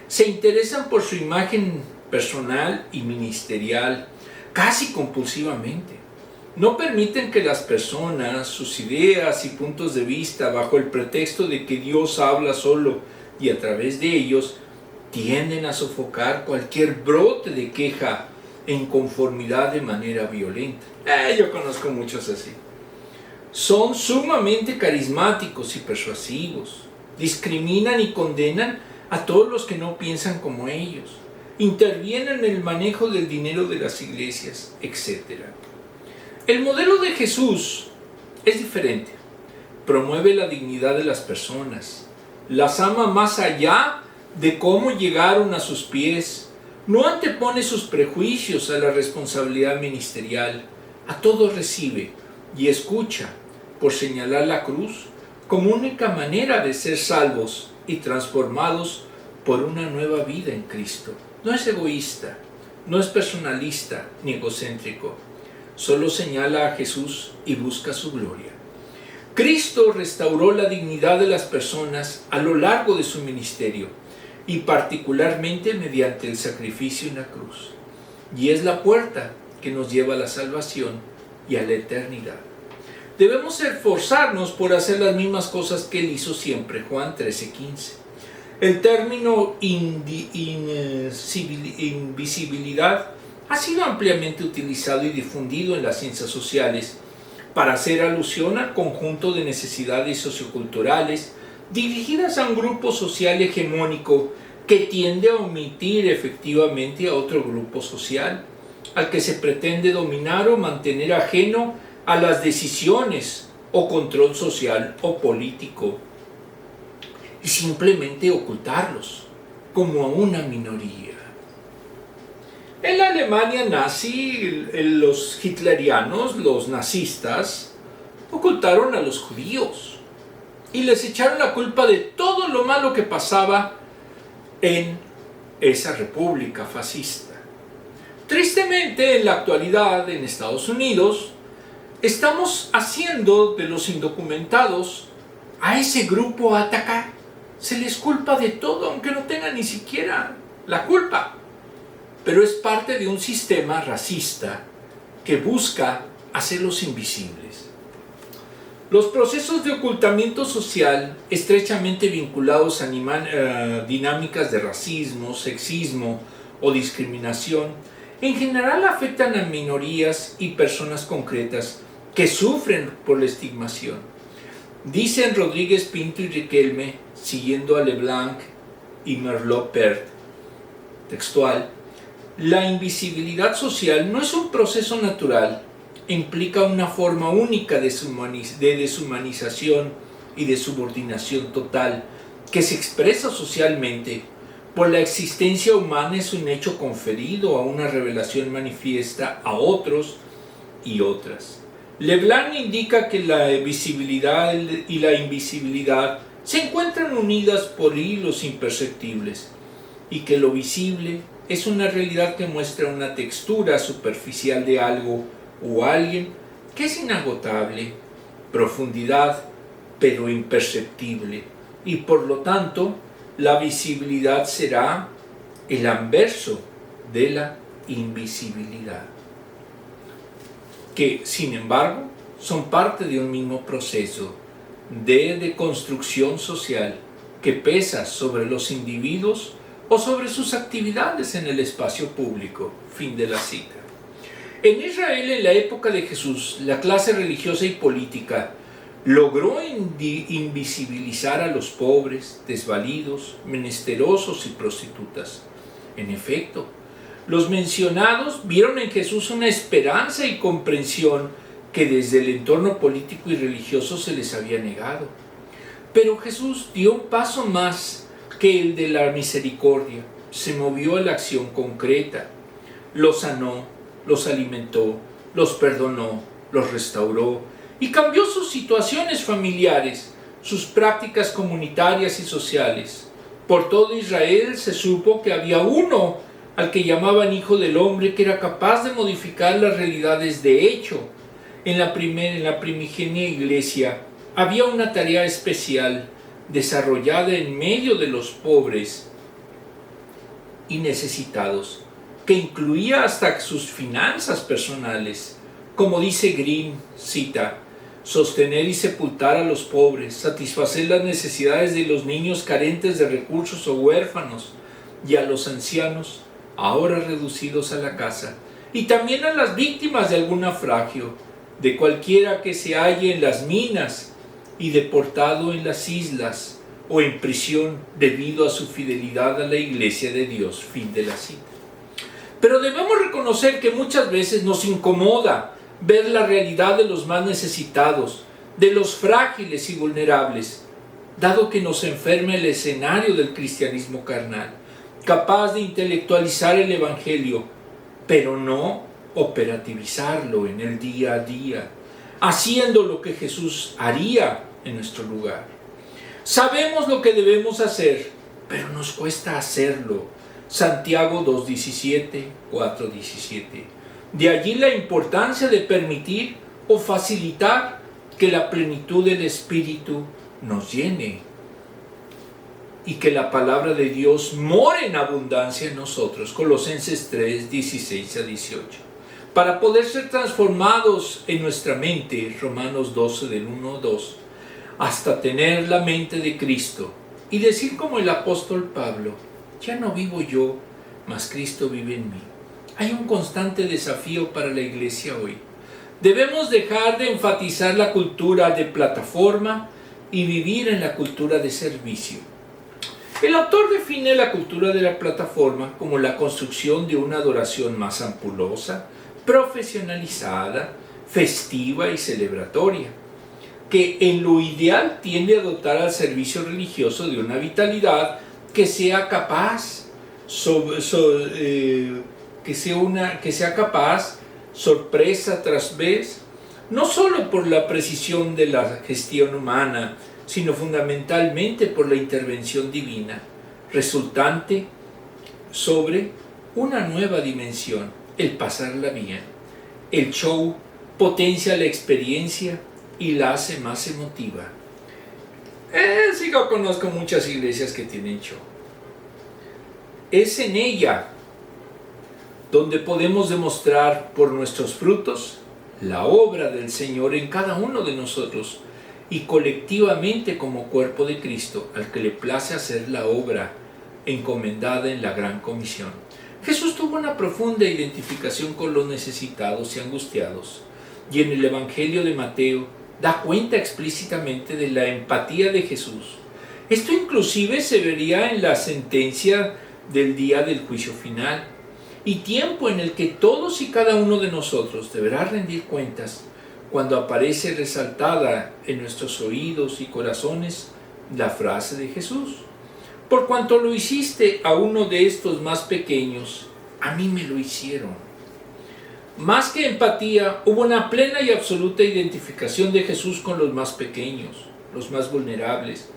Se interesan por su imagen personal y ministerial, casi compulsivamente. No permiten que las personas, sus ideas y puntos de vista, bajo el pretexto de que Dios habla solo y a través de ellos, tienden a sofocar cualquier brote de queja e inconformidad de manera violenta. Yo conozco muchos así. Son sumamente carismáticos y persuasivos. Discriminan y condenan a todos los que no piensan como ellos. Intervienen en el manejo del dinero de las iglesias, etc. El modelo de Jesús es diferente. Promueve la dignidad de las personas. Las ama más allá de cómo llegaron a sus pies. No antepone sus prejuicios a la responsabilidad ministerial. A todos recibe y escucha, por señalar la cruz como única manera de ser salvos y transformados por una nueva vida en Cristo. No es egoísta, no es personalista ni egocéntrico. Solo señala a Jesús y busca su gloria. Cristo restauró la dignidad de las personas a lo largo de su ministerio y particularmente mediante el sacrificio en la cruz. Y es la puerta que nos lleva a la salvación y a la eternidad. Debemos esforzarnos por hacer las mismas cosas que Él hizo siempre. Juan 13:15. El término invisibilidad ha sido ampliamente utilizado y difundido en las ciencias sociales para hacer alusión al conjunto de necesidades socioculturales dirigidas a un grupo social hegemónico que tiende a omitir efectivamente a otro grupo social, al que se pretende dominar o mantener ajeno a las decisiones o control social o político, y simplemente ocultarlos como a una minoría. En la Alemania nazi, los hitlerianos, los nazistas, ocultaron a los judíos y les echaron la culpa de todo lo malo que pasaba en esa república fascista. Tristemente, en la actualidad en Estados Unidos, estamos haciendo de los indocumentados a ese grupo a atacar. Se les culpa de todo, aunque no tengan ni siquiera la culpa. Pero es parte de un sistema racista que busca hacerlos invisibles. Los procesos de ocultamiento social, estrechamente vinculados a dinámicas de racismo, sexismo o discriminación, en general afectan a minorías y personas concretas que sufren por la estigmación. Dicen Rodríguez Pinto y Riquelme, siguiendo a Leblanc y Merleau-Ponty, textual: la invisibilidad social no es un proceso natural, implica una forma única de deshumanización y de subordinación total que se expresa socialmente. Por la existencia humana es un hecho conferido a una revelación manifiesta a otros y otras. Leblanc indica que la visibilidad y la invisibilidad se encuentran unidas por hilos imperceptibles y que lo visible es una realidad que muestra una textura superficial de algo o alguien que es inagotable, profundidad pero imperceptible, y por lo tanto la visibilidad será el anverso de la invisibilidad, que sin embargo son parte de un mismo proceso de deconstrucción social que pesa sobre los individuos o sobre sus actividades en el espacio público. Fin de la cita. En Israel, en la época de Jesús, la clase religiosa y política logró invisibilizar a los pobres, desvalidos, menesterosos y prostitutas. En efecto, los mencionados vieron en Jesús una esperanza y comprensión que desde el entorno político y religioso se les había negado. Pero Jesús dio un paso más que el de la misericordia. Se movió a la acción concreta. Los sanó, los alimentó, los perdonó, los restauró y cambió sus situaciones familiares, sus prácticas comunitarias y sociales. Por todo Israel se supo que había uno al que llamaban Hijo del Hombre, que era capaz de modificar las realidades de hecho. En la primigenia iglesia había una tarea especial desarrollada en medio de los pobres y necesitados, que incluía hasta sus finanzas personales. Como dice Green, cita: sostener y sepultar a los pobres, satisfacer las necesidades de los niños carentes de recursos o huérfanos, y a los ancianos, ahora reducidos a la casa, y también a las víctimas de algún naufragio, de cualquiera que se halle en las minas y deportado en las islas o en prisión debido a su fidelidad a la iglesia de Dios. Fin de la cita. Pero debemos reconocer que muchas veces nos incomoda ver la realidad de los más necesitados, de los frágiles y vulnerables, dado que nos enferma el escenario del cristianismo carnal, capaz de intelectualizar el Evangelio, pero no operativizarlo en el día a día, haciendo lo que Jesús haría en nuestro lugar. Sabemos lo que debemos hacer, pero nos cuesta hacerlo. Santiago 2:17, 4:17. De allí la importancia de permitir o facilitar que la plenitud del Espíritu nos llene y que la palabra de Dios more en abundancia en nosotros. Colosenses 3:16-18. Para poder ser transformados en nuestra mente, Romanos 12 del 1 al 2, hasta tener la mente de Cristo y decir como el apóstol Pablo: ya no vivo yo, mas Cristo vive en mí. Hay un constante desafío para la iglesia hoy. Debemos dejar de enfatizar la cultura de plataforma y vivir en la cultura de servicio. El autor define la cultura de la plataforma como la construcción de una adoración más ampulosa, profesionalizada, festiva y celebratoria, que en lo ideal tiende a dotar al servicio religioso de una vitalidad que sea capaz, sorpresa tras vez, no solo por la precisión de la gestión humana, sino fundamentalmente por la intervención divina, resultante sobre una nueva dimensión, el pasarla bien. El show potencia la experiencia y la hace más emotiva. Sí, yo conozco muchas iglesias que tienen show. Es en ella donde podemos demostrar por nuestros frutos la obra del Señor en cada uno de nosotros y colectivamente como cuerpo de Cristo, al que le place hacer la obra encomendada en la gran comisión. Jesús tuvo una profunda identificación con los necesitados y angustiados, y en el Evangelio de Mateo da cuenta explícitamente de la empatía de Jesús. Esto inclusive se vería en la sentencia del día del juicio final, y tiempo en el que todos y cada uno de nosotros deberá rendir cuentas cuando aparece resaltada en nuestros oídos y corazones la frase de Jesús: por cuanto lo hiciste a uno de estos más pequeños, a mí me lo hicieron. Más que empatía, hubo una plena y absoluta identificación de Jesús con los más pequeños, los más vulnerables,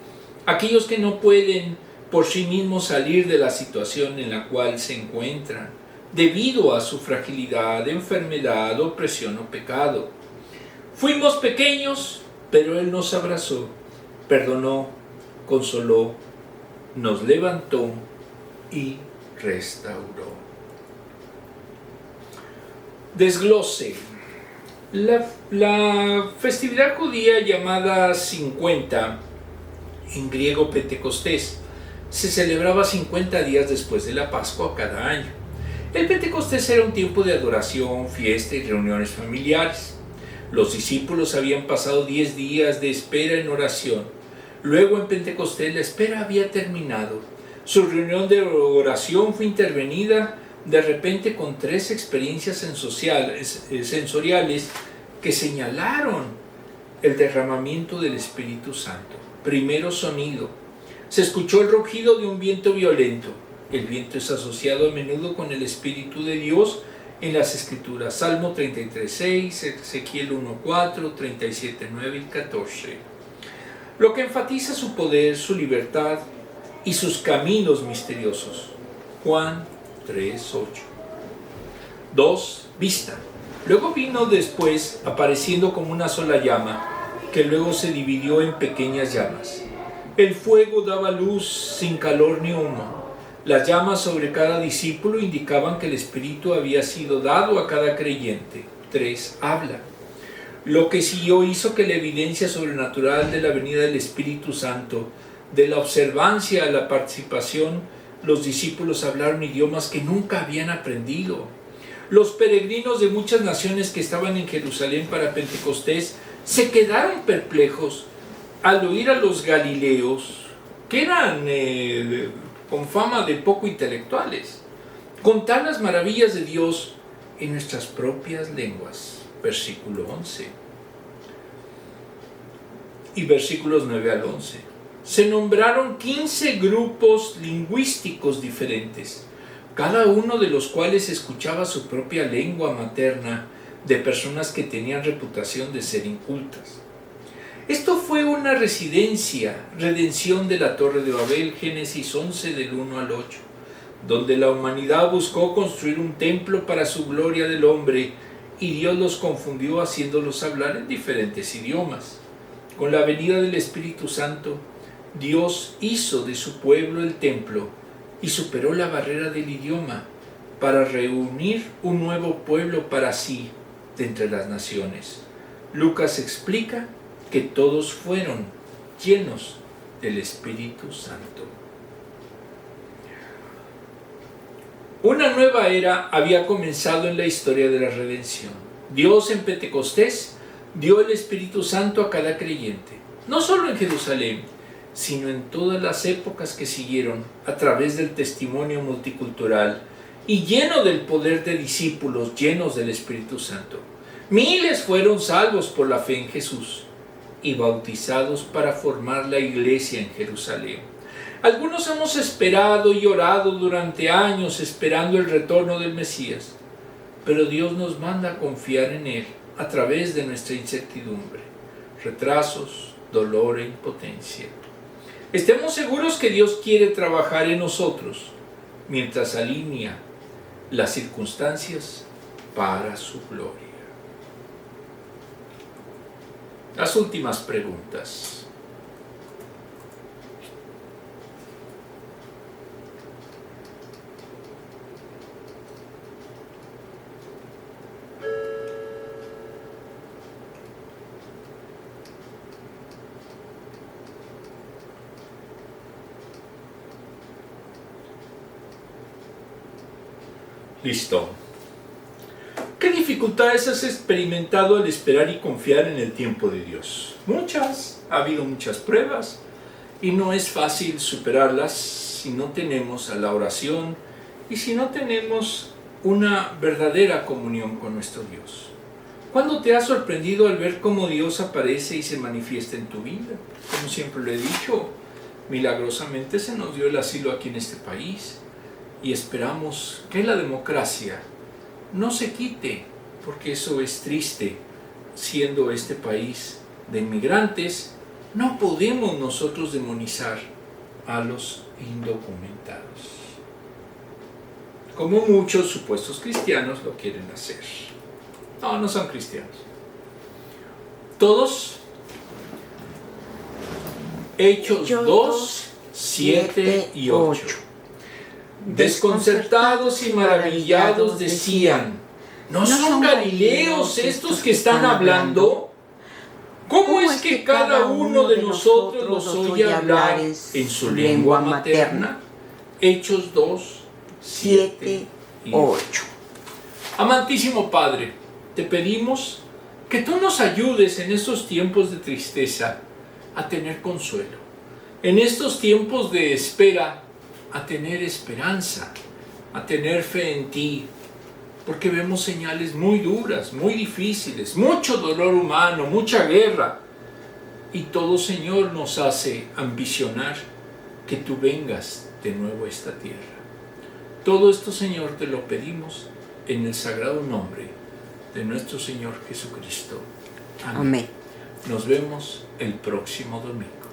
aquellos que no pueden por sí mismos salir de la situación en la cual se encuentran, debido a su fragilidad, enfermedad, opresión o pecado. Fuimos pequeños, pero Él nos abrazó, perdonó, consoló, nos levantó y restauró. Desglose. La festividad judía llamada 50, en griego Pentecostés, se celebraba 50 días después de la Pascua cada año. El Pentecostés era un tiempo de adoración, fiesta y reuniones familiares. Los discípulos habían pasado 10 días de espera en oración. Luego en Pentecostés la espera había terminado. Su reunión de oración fue intervenida de repente con 3 experiencias sensoriales que señalaron el derramamiento del Espíritu Santo. Primero, sonido. Se escuchó el rugido de un viento violento. El viento es asociado a menudo con el Espíritu de Dios en las Escrituras. Salmo 33:6, Ezequiel 1:4, 37:9 y 14. Lo que enfatiza su poder, su libertad y sus caminos misteriosos. Juan 3:8. 2. Vista. Luego vino después apareciendo como una sola llama, que luego se dividió en pequeñas llamas. El fuego daba luz sin calor ni humo. Las llamas sobre cada discípulo indicaban que el Espíritu había sido dado a cada creyente. 3. Habla. Lo que siguió hizo que la evidencia sobrenatural de la venida del Espíritu Santo, de la observancia a la participación, los discípulos hablaron idiomas que nunca habían aprendido. Los peregrinos de muchas naciones que estaban en Jerusalén para Pentecostés se quedaron perplejos al oír a los galileos, que eran con fama de poco intelectuales, contar las maravillas de Dios en nuestras propias lenguas. Versículo 11 y versículos 9 al 11. Se nombraron 15 grupos lingüísticos diferentes, cada uno de los cuales escuchaba su propia lengua materna de personas que tenían reputación de ser incultas. Esto fue una redención de la Torre de Babel, Génesis 11 del 1 al 8, donde la humanidad buscó construir un templo para su gloria del hombre y Dios los confundió haciéndolos hablar en diferentes idiomas. Con la venida del Espíritu Santo, Dios hizo de su pueblo el templo y superó la barrera del idioma para reunir un nuevo pueblo para sí de entre las naciones. Lucas explica que todos fueron llenos del Espíritu Santo. Una nueva era había comenzado en la historia de la redención. Dios en Pentecostés dio el Espíritu Santo a cada creyente, no solo en Jerusalén, sino en todas las épocas que siguieron a través del testimonio multicultural y lleno del poder de discípulos llenos del Espíritu Santo. Miles fueron salvos por la fe en Jesús y bautizados para formar la iglesia en Jerusalén. Algunos hemos esperado y orado durante años esperando el retorno del Mesías, pero Dios nos manda a confiar en Él a través de nuestra incertidumbre, retrasos, dolor e impotencia. Estemos seguros que Dios quiere trabajar en nosotros mientras alinea las circunstancias para su gloria. Las últimas preguntas. Listo. ¿Qué dificultades has experimentado al esperar y confiar en el tiempo de Dios? Muchas. Ha habido muchas pruebas y no es fácil superarlas si no tenemos a la oración y si no tenemos una verdadera comunión con nuestro Dios. ¿Cuándo te has sorprendido al ver cómo Dios aparece y se manifiesta en tu vida? Como siempre lo he dicho, milagrosamente se nos dio el asilo aquí en este país. Y esperamos que la democracia no se quite, porque eso es triste. Siendo este país de inmigrantes, no podemos nosotros demonizar a los indocumentados, como muchos supuestos cristianos lo quieren hacer. No, no son cristianos. Todos, Hechos 2, 7 y 8. Desconcertados y maravillados decían: ¿no son galileos estos que están hablando? ¿Cómo es que cada uno de nosotros los oye hablar en su lengua materna? Hechos 2, 7 y 8. Amantísimo Padre, te pedimos que tú nos ayudes en estos tiempos de tristeza a tener consuelo, en estos tiempos de espera a tener esperanza, a tener fe en ti, porque vemos señales muy duras, muy difíciles, mucho dolor humano, mucha guerra, y todo, Señor, nos hace ambicionar que tú vengas de nuevo a esta tierra. Todo esto, Señor, te lo pedimos en el sagrado nombre de nuestro Señor Jesucristo. Amén. Nos vemos el próximo domingo.